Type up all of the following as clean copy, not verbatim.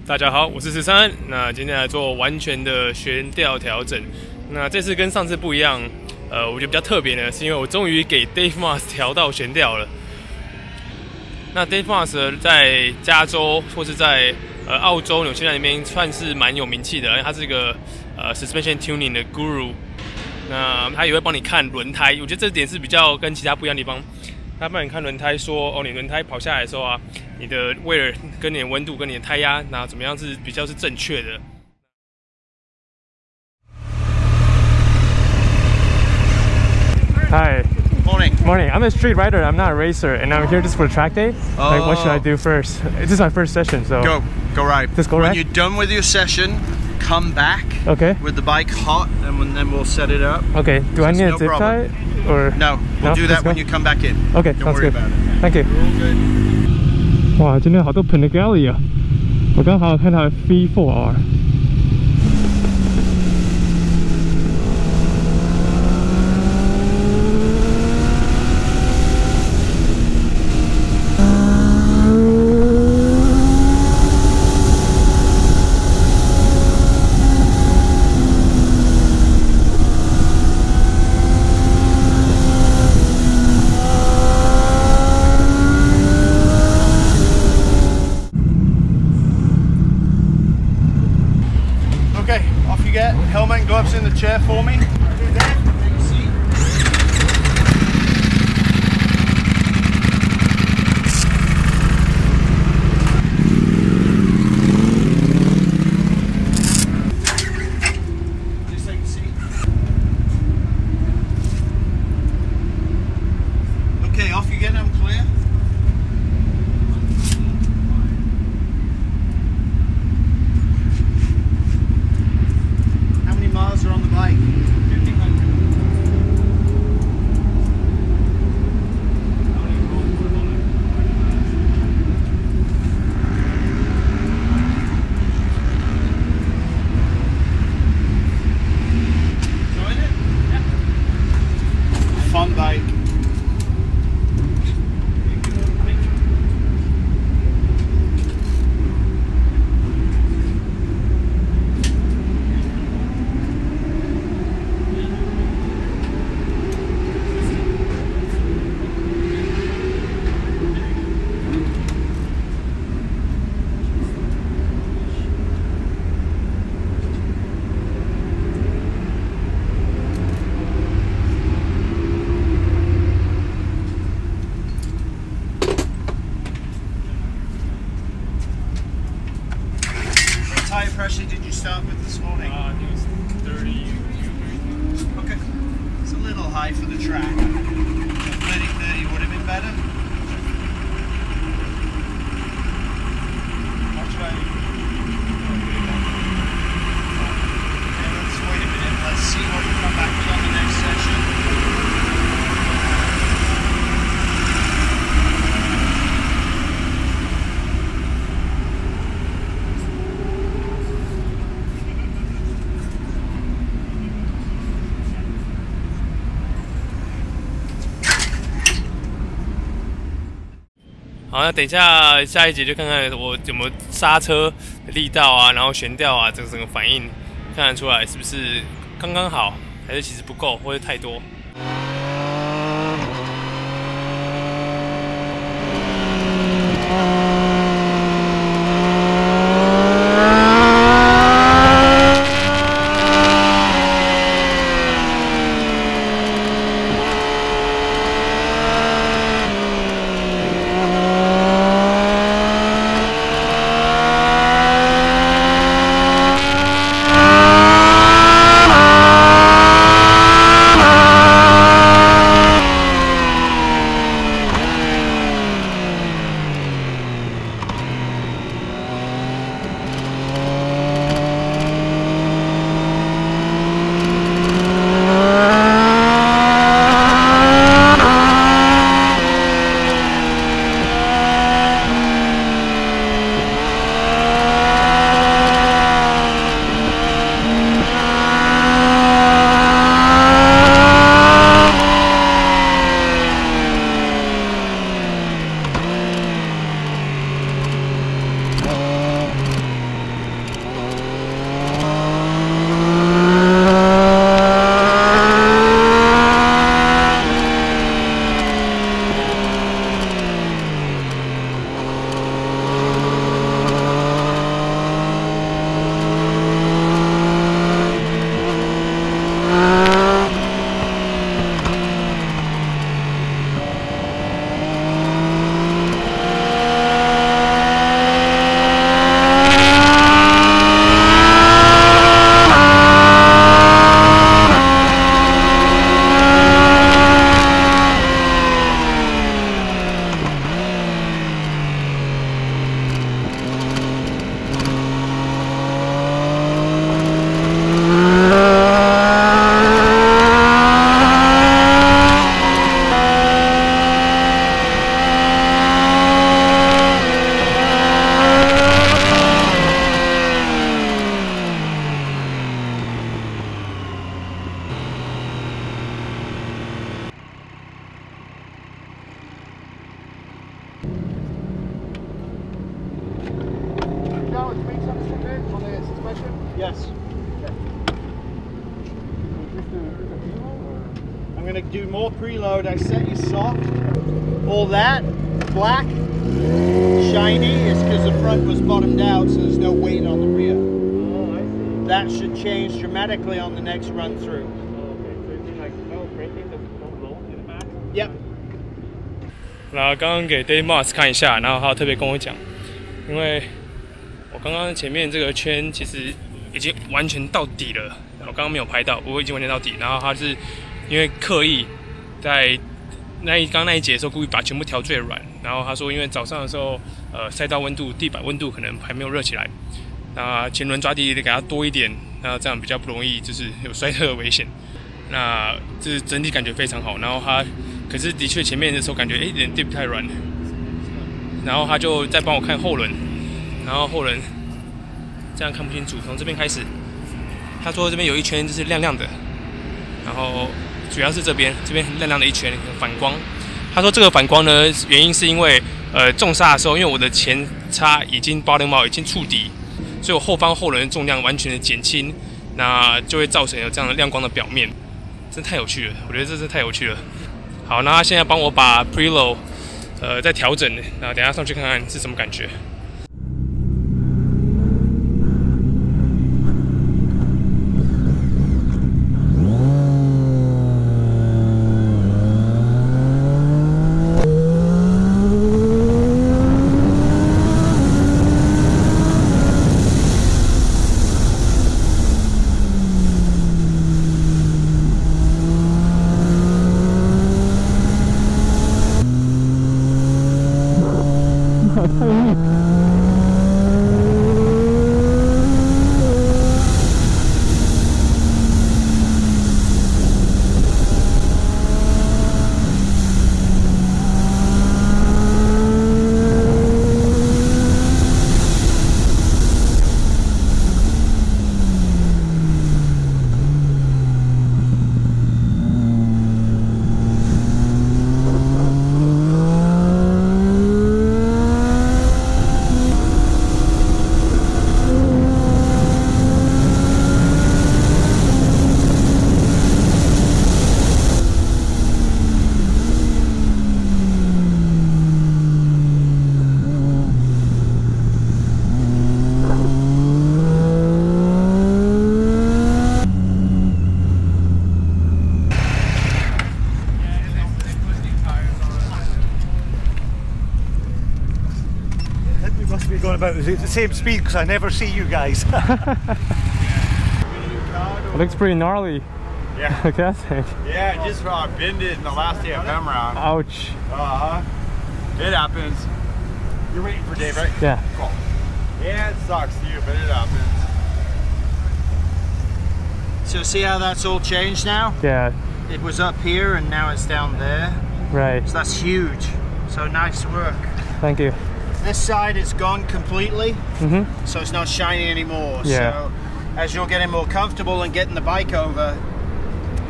大家好，我是13。那今天来做完全的悬吊调整。那这次跟上次不一样，我觉得比较特别呢，是因为我终于给 Dave Moss 调到悬吊了。那 Dave Moss 在加州或是在澳洲、纽西兰那边算是蛮有名气的，因为他是一个suspension tuning 的 guru。那他也会帮你看轮胎，我觉得这点是比较跟其他不一样的地方。他帮你看轮胎说，哦，你轮胎跑下来的时候啊，你的 wear 跟你的温度跟你的胎压，那怎么样是比较是正确的。Hi. Morning. Morning. I'm a street rider. I'm not a racer, and I'm here just for track day. Oh. Like, what should I do first? This is my first session, so Go right. Just go when right. You're done with your session, come back. Okay. With the bike hot, and then we'll set it up. Okay. Do I need a no zip problem. tie or No? We'll do that when you come back in. Okay. Don't Sounds worry good. about it. Thank you. You're all good. 哇，今天好多 Panigale 啊！我刚好看到 V4R。Okay, off you get. Helmet and gloves in the chair for me. Just take a seat. Okay, off you get. I'm clear. How many miles are on the bike? 1,500. Enjoying it? Yeah. Fun bike. What tire pressure did you start with this morning? I think it's 30. Okay. It's a little high for the track. 30 would have been better. I'll try. Okay, let's wait a minute. Let's see what we come back with on the next session. .好，那等一下下一节就看看我有没有刹车的力道啊，然后悬吊啊，这个整个反应看得出来是不是刚刚好，还是其实不够，或者太多。do more preload. I set you soft. All that black, shiny is because the front was bottomed out, so there's no weight on the rear. Oh, I see. That should change dramatically on the next run through. Oh, okay, so is it like no printing, no roll in the back? Yep. 然后刚刚给 Dave Moss 看一下，然后他特别跟我讲，因为我刚刚前面这个圈其实已经完全到底了，我刚刚没有拍到，我已经完全到底。然后他是因为刻意在刚那一节的时候故意把全部调最软，然后他说因为早上的时候赛道温度、地板温度可能还没有热起来，那前轮抓地力给它多一点，那这样比较不容易就是有摔车的危险。那这整体感觉非常好，然后他可是的确前面的时候感觉有点地不太软，然后他就再帮我看后轮，然后后轮这样看不清楚，从这边开始，他说这边有一圈就是亮亮的，然后主要是这边亮亮的一圈反光。他说这个反光呢，原因是因为重刹的时候，因为我的前叉已经bottom out已经触底，所以我后方后轮的重量完全的减轻，那就会造成有这样的亮光的表面，真太有趣了，我觉得这是太有趣了。好，那他现在帮我把 preload 再调整，那等一下上去看看是什么感觉。Going about the same speed because I never see you guys. It looks pretty gnarly. Yeah. Look at that thing. Yeah, just bended in the last AFM round. Ouch. It happens. You're waiting for Dave, right? Yeah. Cool. Yeah, it sucks too, but it happens. So see how that's all changed now? Yeah. It was up here and now it's down there. Right. So that's huge. So nice work. Thank you. This side is gone completely, so it's not shiny anymore. Yeah. So as you're getting more comfortable and getting the bike over,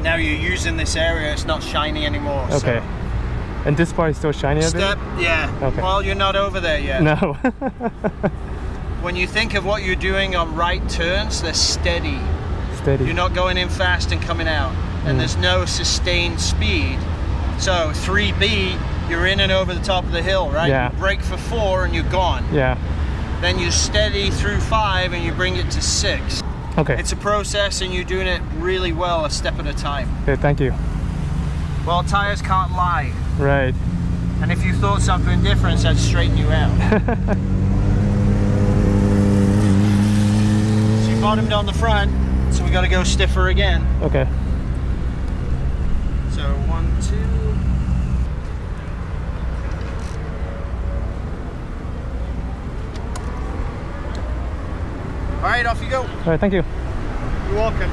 now you're using this area, it's not shiny anymore. Okay. So and this part is still shiny a bit? Yeah. Okay. Well, you're not over there yet. No. When you think of what you're doing on right turns, they're steady. Steady. You're not going in fast and coming out. And there's no sustained speed. So 3B, you're in and over the top of the hill, right? Yeah. You brake for 4 and you're gone. Yeah. Then you steady through 5 and you bring it to 6. Okay. It's a process and you're doing it really well, a step at a time. Okay, thank you. Well, tires can't lie. Right. And if you thought something different, I'd straighten you out. So you bottomed on the front, so we got to go stiffer again. Okay. So 1, 2. All right, off you go. All right, thank you. You're welcome.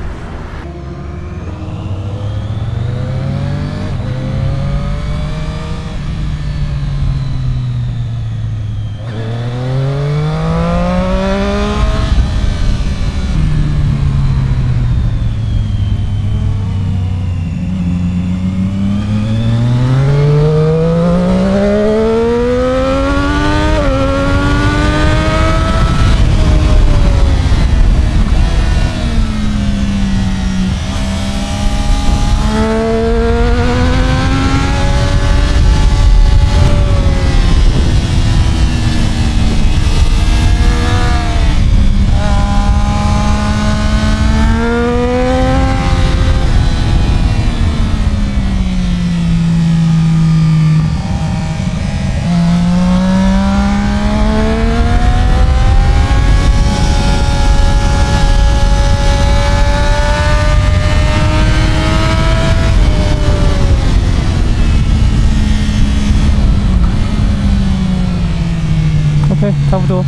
OK， 差不多。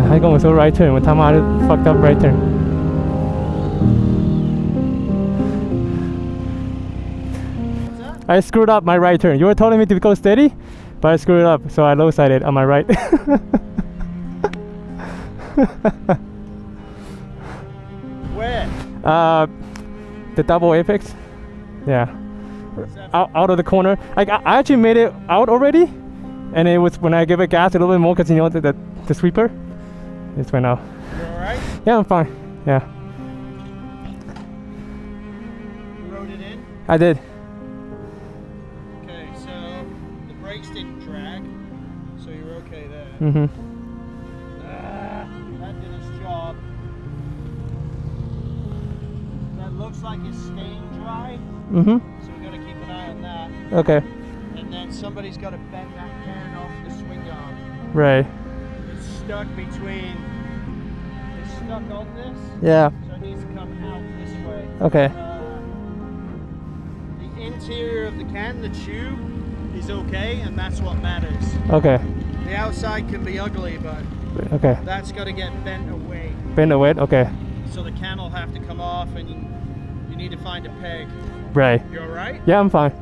还跟我说 right turn， 我他妈的 fucked up right turn。I screwed up my right turn. You were telling me to go steady, but I screwed it up, so I low-sided on my right. Where? The double apex. Yeah. Out of the corner. I actually made it out already, and it was when I gave it gas a little bit more because you know the sweeper. It's went out. You alright? Yeah, I'm fine. Yeah. You rode it in? I did. Okay, so the brakes didn't drag, so you're okay there. Mm-hmm. That did its job. That looks like it's staying dry. Mm-hmm. So we gotta keep an eye on that. Okay. And then somebody's gotta bend that can off the swing arm. Right. It's stuck between. It's stuck on this. Yeah. So it needs to come out this way. Okay. The interior of the can, the tube, is okay, and that's what matters. Okay. The outside can be ugly, but Okay. that's got to get bent away. Bend the weight. Okay. So the can will have to come off, and you need to find a peg. Right. You alright? Yeah, I'm fine.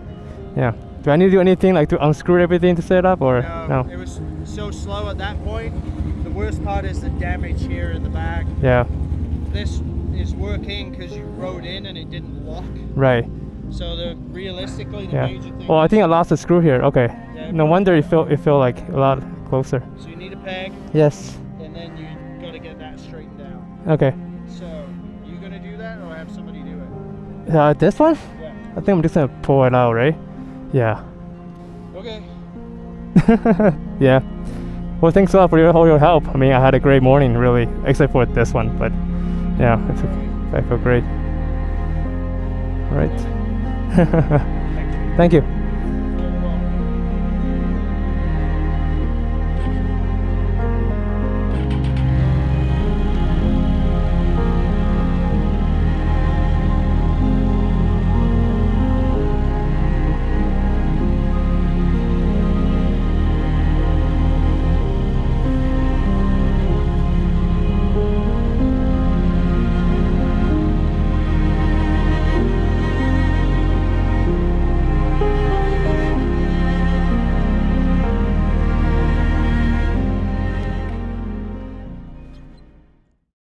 Yeah. Do I need to do anything like to unscrew everything to set it up or no? It was so slow at that point. The worst part is the damage here in the back. Yeah. This is working because you rode in and it didn't lock. Right. So realistically, the Yeah. major thing. Well, I think I lost the screw here. Okay. Yeah, No wonder it felt like a lot closer. So you need a peg, Yes. and then you got to get that straightened out. Okay. So you gonna do that, or have somebody do it? This one? Yeah. I think I'm just gonna pull it out, right? Yeah. Okay. Yeah. Well, thanks a lot for all your help. I mean, I had a great morning, really, except for this one. But yeah, I feel great. All right. Thank you.